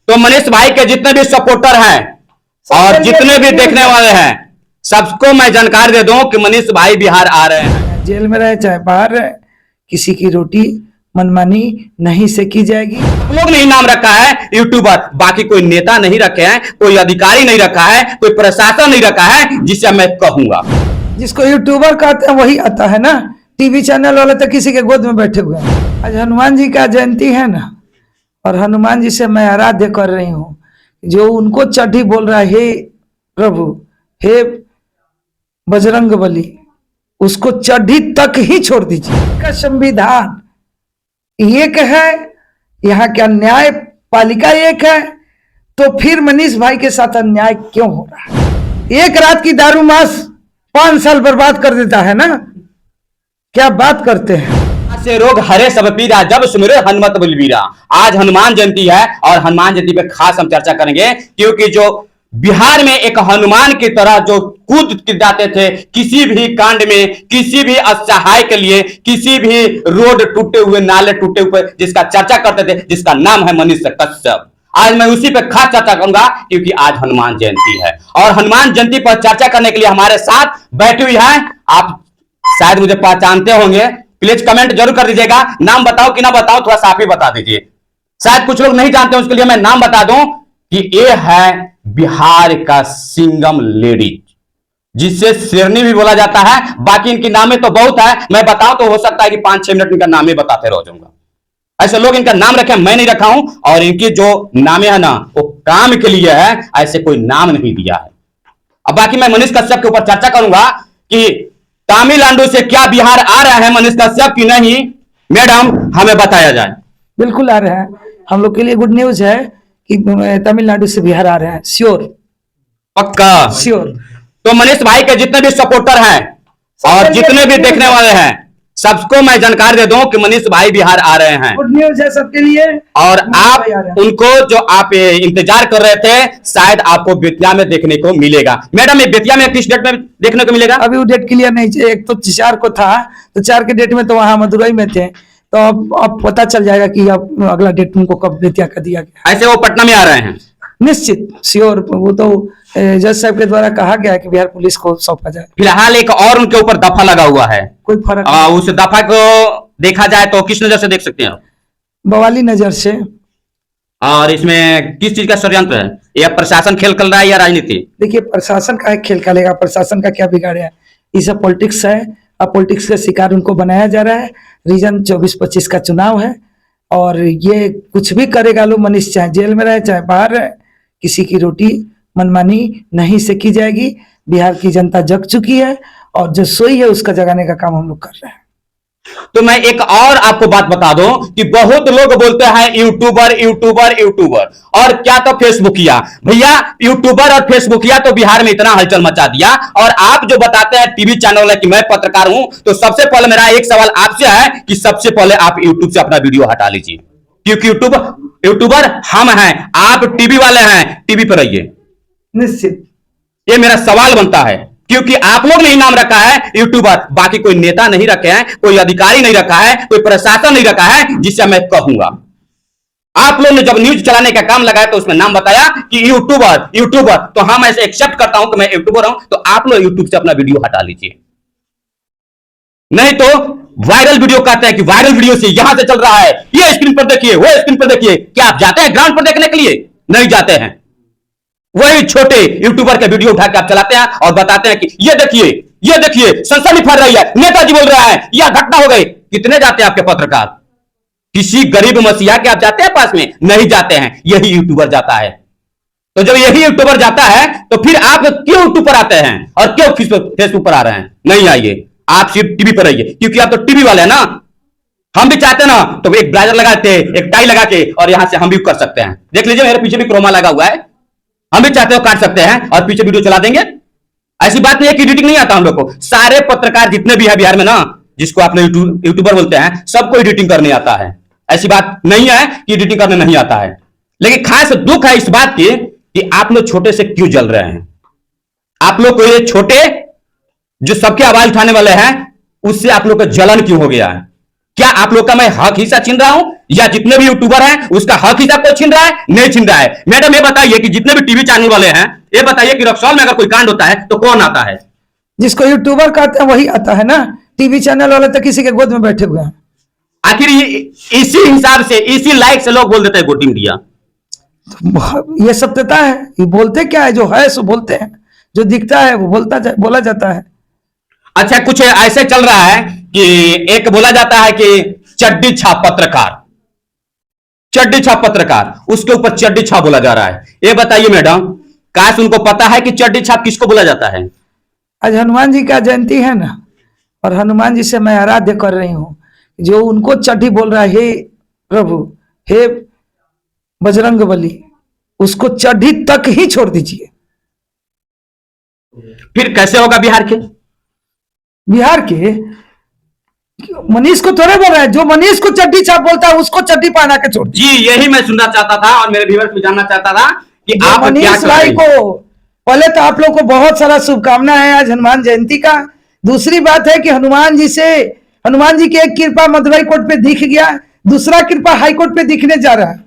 तो मनीष भाई के जितने भी सपोर्टर हैं और जितने भी देखने वाले हैं सबको मैं जानकारी दे दूं कि मनीष भाई बिहार आ रहे हैं। जेल में रहे चाहे बाहर रहे, किसी की रोटी मनमानी नहीं सेकी जाएगी। हम लोग ने नाम रखा है यूट्यूबर, बाकी कोई नेता नहीं रखे हैं, कोई अधिकारी नहीं रखा है, कोई प्रशासन नहीं रखा है जिसे मैं कहूंगा। जिसको यूट्यूबर कहते हैं वही आता है ना, टीवी चैनल वाले तो किसी के गोद में बैठे हुए हैं। आज हनुमान जी का जयंती है ना, और हनुमान जी से मैं आराध्य कर रही हूँ, जो उनको चढ़ी बोल रहा है हे प्रभु हे बजरंग बली, उसको चढ़ी तक ही छोड़ दीजिए। का संविधान एक है, यहाँ का न्याय पालिका एक है, तो फिर मनीष भाई के साथ अन्याय क्यों हो रहा है? एक रात की दारू मास 5 साल बर्बाद कर देता है ना, क्या बात करते हैं। से रोग हरे सब पीरा, जब सुमिरे हनुमत बलबीरा। आज हनुमान जयंती है और हनुमान जयंती पे खास हम चर्चा करेंगे, क्योंकि जो बिहार में एक हनुमान की तरह जो कूद जाते थे किसी भी कांड में, किसी भी असहाय के लिए, किसी भी रोड टूटे हुए, नाले टूटे हुए, जिसका चर्चा करते थे, जिसका नाम है मनीष कश्यप। आज मैं उसी पे खास चर्चा करूंगा क्योंकि आज हनुमान जयंती है और हनुमान जयंती पर चर्चा करने के लिए हमारे साथ बैठी हुई है, आप शायद मुझे पहचानते होंगे, प्लीज कमेंट जरूर कर दीजिएगा। नाम बताओ कि ना बताओ, थोड़ा सा आप ही बता दीजिए, शायद कुछ लोग नहीं जानते, उसके लिए मैं नाम बता दूं कि ये है बिहार का सिंगम लेडीज, जिससे शेरनी भी बोला जाता है। बाकी इनकी नामें तो बहुत है, मैं बताऊं तो हो सकता है कि 5-6 मिनट इनका नाम ही बताते रह जाऊंगा। ऐसे लोग इनका नाम रखे, मैं नहीं रखा हूं, और इनकी जो नामें है ना वो काम के लिए है, ऐसे कोई नाम नहीं दिया है। अब बाकी मैं मनीष कश्यप के ऊपर चर्चा करूंगा कि तमिलनाडु से क्या बिहार आ रहे हैं मनीष कश्यप की नहीं, मैडम हमें बताया जाए। बिल्कुल आ रहे हैं, हम लोग के लिए गुड न्यूज है कि तमिलनाडु से बिहार आ रहे हैं, श्योर पक्का श्योर। तो मनीष भाई के जितने भी सपोर्टर हैं और जितने भी देखने वाले हैं सबको मैं जानकारी दे दूं कि मनीष भाई बिहार आ रहे हैं, गुड न्यूज है सबके लिए। और आप उनको जो आप इंतजार कर रहे थे शायद आपको बेतिया में देखने को मिलेगा। मैडम ये बेतिया में किस डेट में देखने को मिलेगा? अभी वो डेट क्लियर नहीं है, एक तो 4 को था, तो 4 के डेट में तो वहां मदुरई में थे, तो अब पता चल जाएगा कि अब अगला डेट उनको कब बेतिया का दिया गया। ऐसे वो पटना में आ रहे हैं? निश्चित श्योर, वो तो जज साहब के द्वारा कहा गया है कि बिहार पुलिस को सौंपा जाए। फिलहाल एक और उनके ऊपर दफा लगा हुआ है, कोई फर्क उस दफा को देखा जाए तो किस नजर से देख सकते हैं? बवाली नजर से। और इसमें किस चीज का षड्यंत्र है? या प्रशासन खेल कर रहा है या राजनीति? देखिए प्रशासन का खेल खेलेगा, प्रशासन का क्या बिगाड़ है, ये सब पॉलिटिक्स है, अब पॉलिटिक्स का शिकार उनको बनाया जा रहा है। रीजन 24-25 का चुनाव है और ये कुछ भी करेगा लो, मनीष चाहे जेल में रहे चाहे बाहर रहे, किसी की रोटी मनमानी नहीं सेकी जाएगी। बिहार की जनता जग चुकी है और जो सोई है उसका जगाने का काम हम लोग कर रहे हैं। तो मैं एक और आपको बात बता दूं कि बहुत लोग बोलते हैं यूट्यूबर यूट्यूबर यूट्यूबर, और क्या तो फेसबुकिया। भैया यूट्यूबर और फेसबुकिया तो बिहार में इतना हलचल मचा दिया, और आप जो बताते हैं टीवी चैनल है कि मैं पत्रकार हूं, तो सबसे पहले मेरा एक सवाल आपसे है कि सबसे पहले आप यूट्यूब से अपना वीडियो हटा लीजिए, क्योंकि यूट्यूबर हम हैं, आप टीवी वाले हैं, टीवी पर रहिए। निश्चित ये मेरा सवाल बनता है, क्योंकि आप लोग ने नाम रखा है यूट्यूबर, बाकी कोई नेता नहीं रखे हैं, कोई अधिकारी नहीं रखा है, कोई प्रशासन नहीं रखा है जिसे मैं कहूंगा। आप लोग ने जब न्यूज चलाने का काम लगाया तो उसमें नाम बताया कि यूट्यूबर यूट्यूबर, तो हम ऐसे एक्सेप्ट करता हूं कि मैं यूट्यूबर हूं, तो आप लोग यूट्यूब से अपना वीडियो हटा लीजिए। नहीं तो वायरल वीडियो कहते हैं कि वायरल वीडियो से यहां से चल रहा है, ये स्क्रीन पर देखिए, वो स्क्रीन पर देखिए। क्या आप जाते हैं ग्राउंड पर देखने के लिए? नहीं जाते हैं। वही छोटे यूट्यूबर के वीडियो उठा के आप चलाते हैं और बताते हैं कि ये देखिए सनसनी फैल रही है, नेताजी बोल रहा है, यह घटना हो गई। कितने जाते हैं आपके पत्रकार? किसी गरीब मसीहा के आप जाते हैं पास में? नहीं जाते हैं, यही यूट्यूबर जाता है। तो जब यही यूट्यूबर जाता है तो फिर आप क्यों यूट्यूब पर आते हैं और क्यों फेसबुक पर आ रहे हैं? नहीं आइए, आप सिर्फ टीवी पर रहिए, क्योंकि आप तो टीवी वाले हैं ना। हम भी चाहते ना तो एक ब्लेजर लगाते, एक टाई लगा के, और यहां से हम भी कर सकते हैं। देख लीजिए मेरे पीछे भी क्रोमा लगा हुआ है, हम भी चाहते हो काट सकते हैं और पीछे वीडियो चला देंगे। ऐसी बात नहीं है कि एडिटिंग नहीं आता हम लोग को। सारे पत्रकार जितने भी है बिहार में ना, जिसको आपने यूट्यूबर बोलते हैं, सबको एडिटिंग करने आता है। ऐसी बात नहीं है कि एडिटिंग करने नहीं आता है। लेकिन खास दुख है इस बात की कि आप लोग छोटे से क्यों जल रहे हैं। आप लोग को ये छोटे जो सबके आवाज उठाने वाले हैं, उससे आप लोग का जलन क्यों हो गया है? क्या आप लोग का मैं हक हिस्सा छीन रहा हूं, या जितने भी यूट्यूबर हैं उसका हक हिस्सा कोई छीन रहा है? नहीं छीन रहा है। मैडम ये बताइए कि जितने भी टीवी चैनल वाले हैं, ये बताइए कि रक्सौल में अगर कोई कांड होता है तो कौन आता है? जिसको यूट्यूबर कहते हैं वही आता है ना, टीवी चैनल वाले तो किसी के गोद में बैठे हुए हैं। आखिर इसी हिसाब से, इसी लाइक से लोग बोल देते हैं गोटी मीडिया। ये सत्यता है, ये बोलते क्या है, जो है सो बोलते हैं, जो दिखता है वो बोला जाता है। अच्छा, कुछ ऐसे चल रहा है कि एक बोला जाता है कि चड्डी छाप पत्रकार, चड्डी छाप पत्रकार, उसके ऊपर चड्डी छाप बोला जा रहा है। ये बताइए मैडम, काश उनको पता है कि चड्डी छाप किसको बोला जाता है? आज हनुमान जी का जयंती है ना, और हनुमान जी से मैं आराध्य कर रही हूं। जो उनको चड्डी बोल रहा है, हे प्रभु, हे बजरंग बली, उसको चड्डी तक ही छोड़ दीजिए। फिर कैसे होगा बिहार के? बिहार के मनीष को थोड़े बोल रहा है, जो मनीष को चड्डी छाप बोलता है उसको चड्डी पहना के छोड़ जी, यही मैं सुनना चाहता था और मेरे व्यूअर्स भी जानना चाहता था कि आप क्या मनीष कर भाई रहे हैं। को पहले तो आप लोग को बहुत सारा शुभकामना है आज हनुमान जयंती का। दूसरी बात है कि हनुमान जी की एक कृपा मदुरई कोर्ट पे दिख गया, दूसरा कृपा हाई कोर्ट पे दिखने जा रहा है,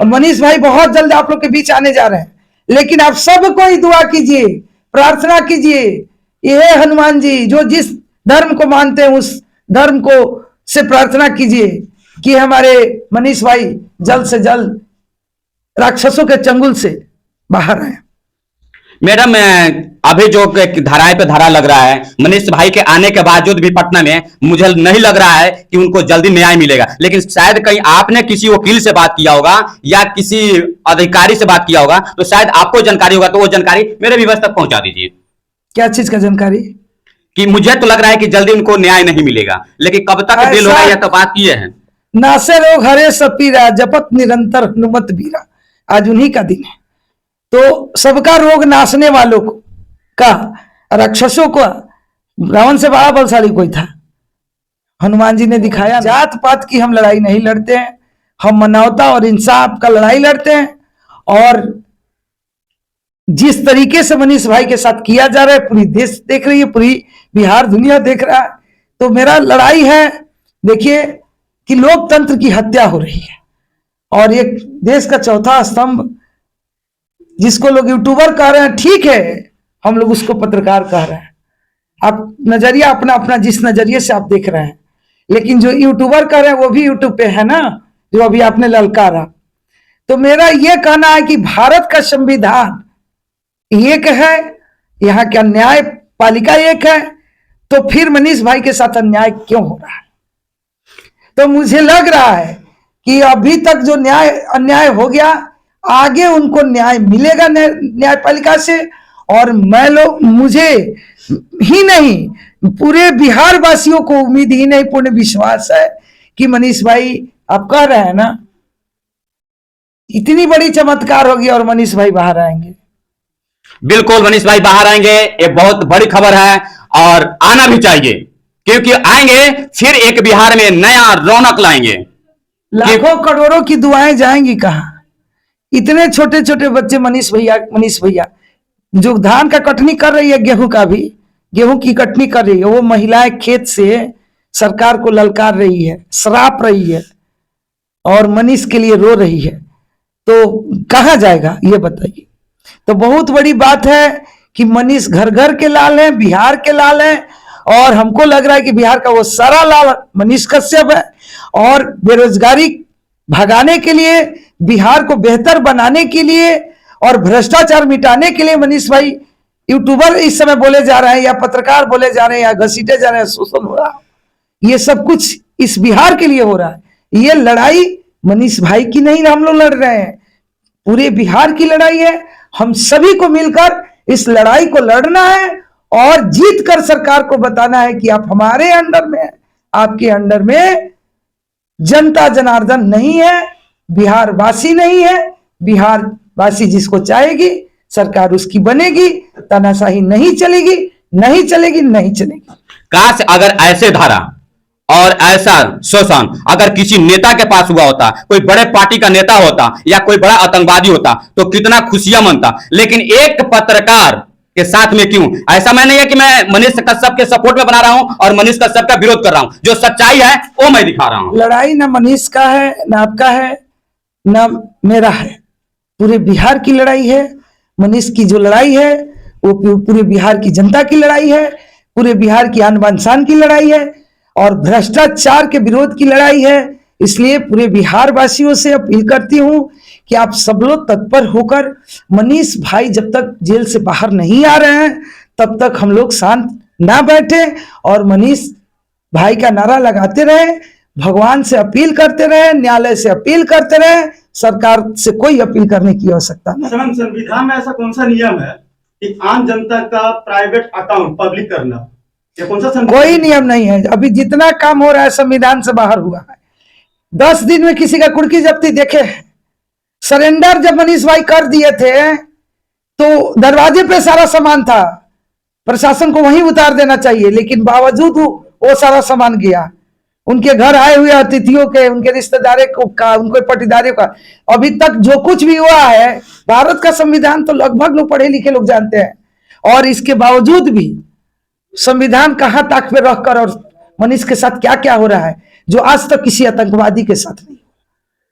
और मनीष भाई बहुत जल्द आप लोग के बीच आने जा रहे हैं। लेकिन आप सबको ही दुआ कीजिए, प्रार्थना कीजिए, ये हनुमान जी जो जिस धर्म को मानते हैं उस धर्म को से प्रार्थना कीजिए कि हमारे मनीष भाई जल्द से जल्द राक्षसों के चंगुल से बाहर आए। मैडम, अभी जो धाराएं पे धारा लग रहा है, मनीष भाई के आने के बावजूद भी पटना में मुझे नहीं लग रहा है कि उनको जल्दी न्याय मिलेगा। लेकिन शायद कहीं आपने किसी वकील से बात किया होगा या किसी अधिकारी से बात किया होगा, तो शायद आपको जानकारी होगा, तो वो जानकारी मेरे व्यूअर्स तक पहुंचा दीजिए। क्या चीज का जानकारी? कि मुझे तो लग रहा है कि जल्दी उनको न्याय नहीं मिलेगा, लेकिन कब तक बेल होगा यह तो बात किए हैं। नासे रोग हरे सपीरा, जपत निरंतर हनुमत बीरा। आज उन्हीं का दिन है, तो सबका रोग नाशने वालों को का, राक्षसों को, रावण से बड़ा बलशाली कोई था, हनुमान जी ने दिखाया। जात पात की हम लड़ाई नहीं लड़ते हैं, हम मानवता और इंसाफ का लड़ाई लड़ते हैं। और जिस तरीके से मनीष भाई के साथ किया जा रहा है, पूरी देश देख रही है, पूरी बिहार दुनिया देख रहा है। तो मेरा लड़ाई है, देखिए कि लोकतंत्र की हत्या हो रही है, और एक देश का चौथा स्तंभ जिसको लोग यूट्यूबर कह रहे हैं, ठीक है, हम लोग उसको पत्रकार कह रहे हैं। आप नजरिया अपना अपना जिस नजरिए से आप देख रहे हैं, लेकिन जो यूट्यूबर कह रहे हैं वो भी यूट्यूब पे है ना, जो अभी आपने ललकारा। तो मेरा यह कहना है कि भारत का संविधान एक है, यहाँ का न्याय पालिका एक है, तो फिर मनीष भाई के साथ अन्याय क्यों हो रहा है? तो मुझे लग रहा है कि अभी तक जो अन्याय हो गया, आगे उनको न्याय मिलेगा न्यायपालिका से। और मुझे ही नहीं, पूरे बिहार वासियों को उम्मीद ही नहीं, पूर्ण विश्वास है कि मनीष भाई, आप कह रहे हैं ना, इतनी बड़ी चमत्कार होगी और मनीष भाई बाहर आएंगे। बिल्कुल मनीष भाई बाहर आएंगे, ये बहुत बड़ी खबर है और आना भी चाहिए, क्योंकि आएंगे फिर एक बिहार में नया रौनक लाएंगे। लाखों करोड़ों की दुआएं जाएंगी कहां? इतने छोटे छोटे बच्चे, मनीष भैया जो धान का कटनी कर रही है, गेहूं की कटनी कर रही है, वो महिलाएं खेत से सरकार को ललकार रही है, श्राप रही है, और मनीष के लिए रो रही है। तो कहां जाएगा ये बताइए? तो बहुत बड़ी बात है कि मनीष घर घर के लाल हैं, बिहार के लाल हैं, और हमको लग रहा है कि बिहार का वो सारा लाल मनीष कश्यप है। और बेरोजगारी भगाने के लिए, बिहार को बेहतर बनाने के लिए और भ्रष्टाचार मिटाने के लिए मनीष भाई यूट्यूबर इस समय बोले जा रहे हैं, या पत्रकार बोले जा रहे हैं, या घसीटे जा रहे हैं, शोषण हो रहा है। ये सब कुछ इस बिहार के लिए हो रहा है। ये लड़ाई मनीष भाई की नहीं, हम लोग लड़ रहे हैं, पूरे बिहार की लड़ाई है। हम सभी को मिलकर इस लड़ाई को लड़ना है और जीत कर सरकार को बताना है कि आप हमारे अंडर में, आपके अंडर में जनता जनार्दन नहीं है, बिहार वासी नहीं है। बिहार वासी जिसको चाहेगी सरकार उसकी बनेगी, तानाशाही नहीं चलेगी, नहीं चलेगी, नहीं चलेगी। काश अगर ऐसे धारा और ऐसा शोषण अगर किसी नेता के पास हुआ होता, कोई बड़े पार्टी का नेता होता या कोई बड़ा आतंकवादी होता, तो कितना खुशियां मनता। लेकिन एक पत्रकार के साथ में क्यों? ऐसा मैं नहीं है कि मैं मनीष कश्यप के सपोर्ट में बना रहा हूं और मनीष कश्यप का विरोध कर रहा हूं। जो सच्चाई है वो मैं दिखा रहा हूं। लड़ाई ना मनीष का है, ना आपका है, ना मेरा है, पूरे बिहार की लड़ाई है। मनीष की जो लड़ाई है वो पूरे बिहार की जनता की लड़ाई है, पूरे बिहार की आन बान शान की लड़ाई है और भ्रष्टाचार के विरोध की लड़ाई है। इसलिए पूरे बिहार वासियों से अपील करती हूं कि आप सब लोग तत्पर होकर, मनीष भाई जब तक जेल से बाहर नहीं आ रहे हैं तब तक हम लोग शांत ना बैठे और मनीष भाई का नारा लगाते रहे, भगवान से अपील करते रहे, न्यायालय से अपील करते रहे, सरकार से कोई अपील करने की आवश्यकता नहीं। मैम, संविधान में ऐसा कौन सा नियम है कि आम जनता का प्राइवेट अकाउंट पब्लिक करना? ये कौन सा कोई नियम नहीं है। अभी जितना काम हो रहा है संविधान से बाहर हुआ है। 10 दिन में किसी का कुर्की जब्ती देखे, सरेंडर जब मनीष भाई कर दिए थे तो दरवाजे पे सारा सामान था, प्रशासन को वहीं उतार देना चाहिए, लेकिन बावजूद वो सारा सामान गया। उनके घर आए हुए अतिथियों के, उनके रिश्तेदारों को का, उनके पटीदारों का, अभी तक जो कुछ भी हुआ है, भारत का संविधान तो लगभग लोग पढ़े लिखे लोग जानते हैं और इसके बावजूद भी संविधान कहां ताक पे रखकर और मनीष के साथ क्या क्या हो रहा है जो आज तक किसी आतंकवादी के साथ नहीं।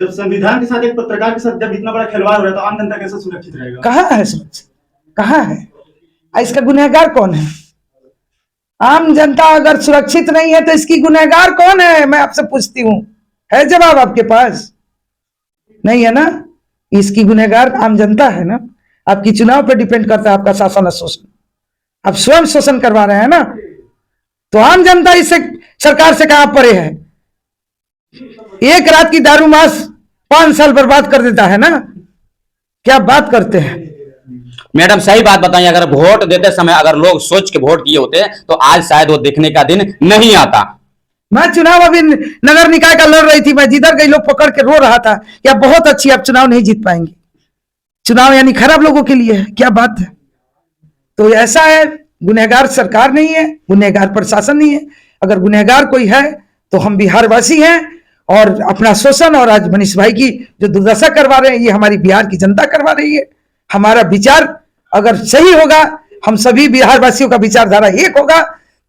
जब संविधान के साथ एक पत्रकार के साथ जब इतना बड़ा खिलवाड़ हो रहा है तो आम जनता कैसे सुरक्षित रहेगा? कहाँ है सुरक्षित? कहाँ है? इसका गुनहगार कौन है? आम जनता अगर सुरक्षित नहीं है तो इसकी गुनहगार कौन है? मैं आपसे पूछती हूँ, है जवाब आपके पास? नहीं है ना? इसकी गुनहगार आम जनता है ना। आपकी चुनाव पर डिपेंड करता है आपका शासन और शोषण। आप स्वयं शोषण करवा रहे हैं ना, तो आम जनता इससे सरकार से कहां परे है? एक रात की दारू मास 5 साल बर्बाद कर देता है ना। क्या बात करते हैं मैडम, सही बात बताइए। अगर वोट देते समय अगर लोग सोच के वोट दिए होते तो आज शायद वो देखने का दिन नहीं आता। मैं चुनाव अभी नगर निकाय का लड़ रही थी, मैं जिधर गई लोग पकड़ के रो रहा था, क्या बहुत अच्छी, आप चुनाव नहीं जीत पाएंगे। चुनाव यानी खराब लोगों के लिए है, क्या बात है। तो ऐसा है, गुनहगार सरकार नहीं है, गुनहगार प्रशासन नहीं है। अगर गुनहगार कोई है तो हम बिहारवासी हैं और अपना शोषण और आज मनीष भाई की जो दुर्दशा करवा रहे हैं ये हमारी बिहार की जनता करवा रही है। हमारा विचार अगर सही होगा, हम सभी बिहार वासियों का विचारधारा एक होगा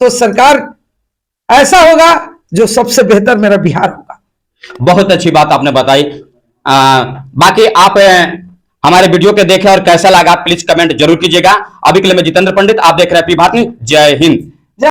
तो सरकार ऐसा होगा जो सबसे बेहतर मेरा बिहार होगा। बहुत अच्छी बात आपने बताई। बाकी आप हमारे वीडियो के देखें और कैसा लगा प्लीज कमेंट जरूर कीजिएगा। अभी के लिए मैं जितेंद्र पंडित, आप देख रहे हैं पी भारती। जय हिंद।